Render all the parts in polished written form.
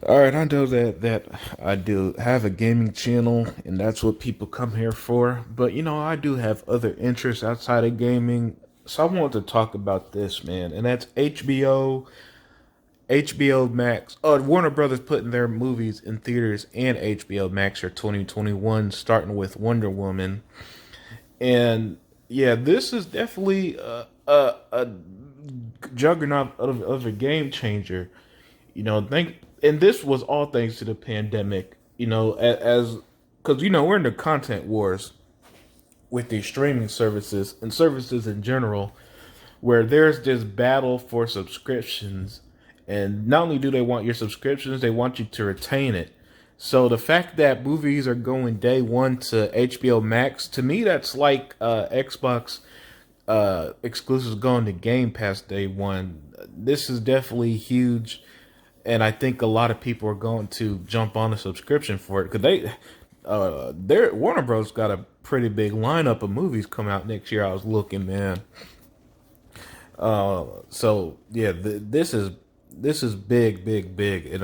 All right, I know that I do have a gaming channel, and that's what people come here for. But I do have other interests outside of gaming, so I want to talk about this, man, and that's HBO Max. Warner Brothers putting their movies in theaters and HBO Max for 2021, starting with Wonder Woman, and yeah, this is definitely a juggernaut of a game changer. And this was all thanks to the pandemic. As because we're in the content wars with these streaming services and services in general, where there's this battle for subscriptions, and not only do they want your subscriptions, they want you to retain it. So the fact that movies are going day one to HBO Max, to me, that's like Xbox exclusives going to Game Pass day one. This is definitely huge, and I think a lot of people are going to jump on a subscription for it because their Warner Bros. Got a pretty big lineup of movies coming out next year. I was looking, man. So yeah, this is big, big, big, and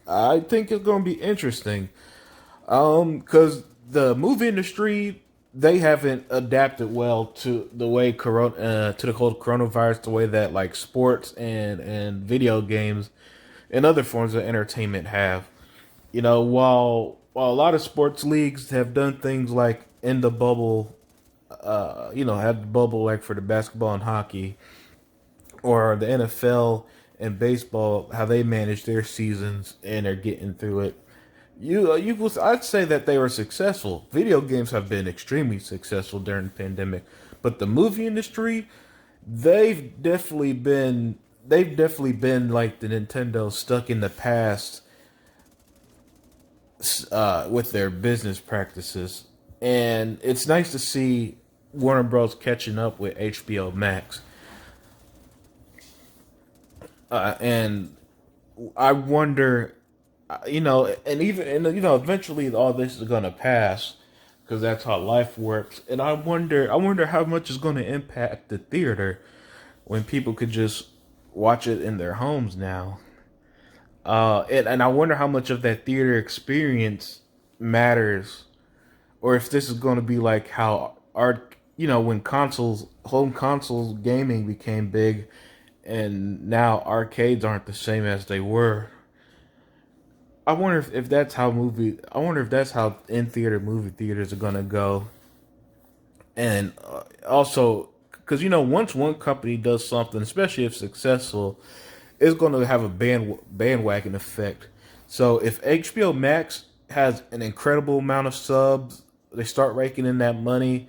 I think it's going to be interesting. Because the movie industry, they haven't adapted well to the way to the whole coronavirus, the way that like sports and video games and other forms of entertainment have. While a lot of sports leagues have done things like in the bubble, have the bubble like for the basketball and hockey, or the NFL and baseball, how they manage their seasons and are getting through it. I'd say that they were successful. Video games have been extremely successful during the pandemic, but the movie industry, they've definitely been like the Nintendo, stuck in the past with their business practices. And it's nice to see Warner Bros. Catching up with HBO Max. And I wonder, and eventually all this is gonna pass because that's how life works. And I wonder how much is going to impact the theater when people could just watch it in their homes now. And I wonder how much of that theater experience matters, or if this is going to be like how when home consoles gaming became big, and now arcades aren't the same as they were. I wonder if that's how in theater movie theaters are gonna go, and also because once one company does something, especially if successful, it's going to have a bandwagon effect. So if HBO Max has an incredible amount of subs, they start raking in that money.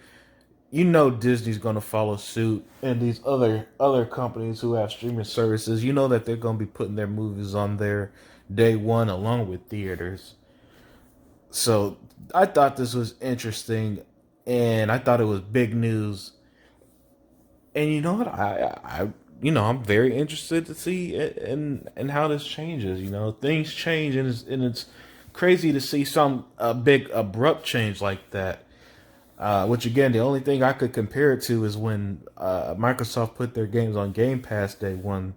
Disney's going to follow suit, and these other companies who have streaming services, that they're going to be putting their movies on there day one along with theaters. So I thought this was interesting, and I thought it was big news. And you know what? I'm very interested to see and how this changes. Things change, and it's crazy to see some a big abrupt change like that. Which again, the only thing I could compare it to is when Microsoft put their games on Game Pass day one.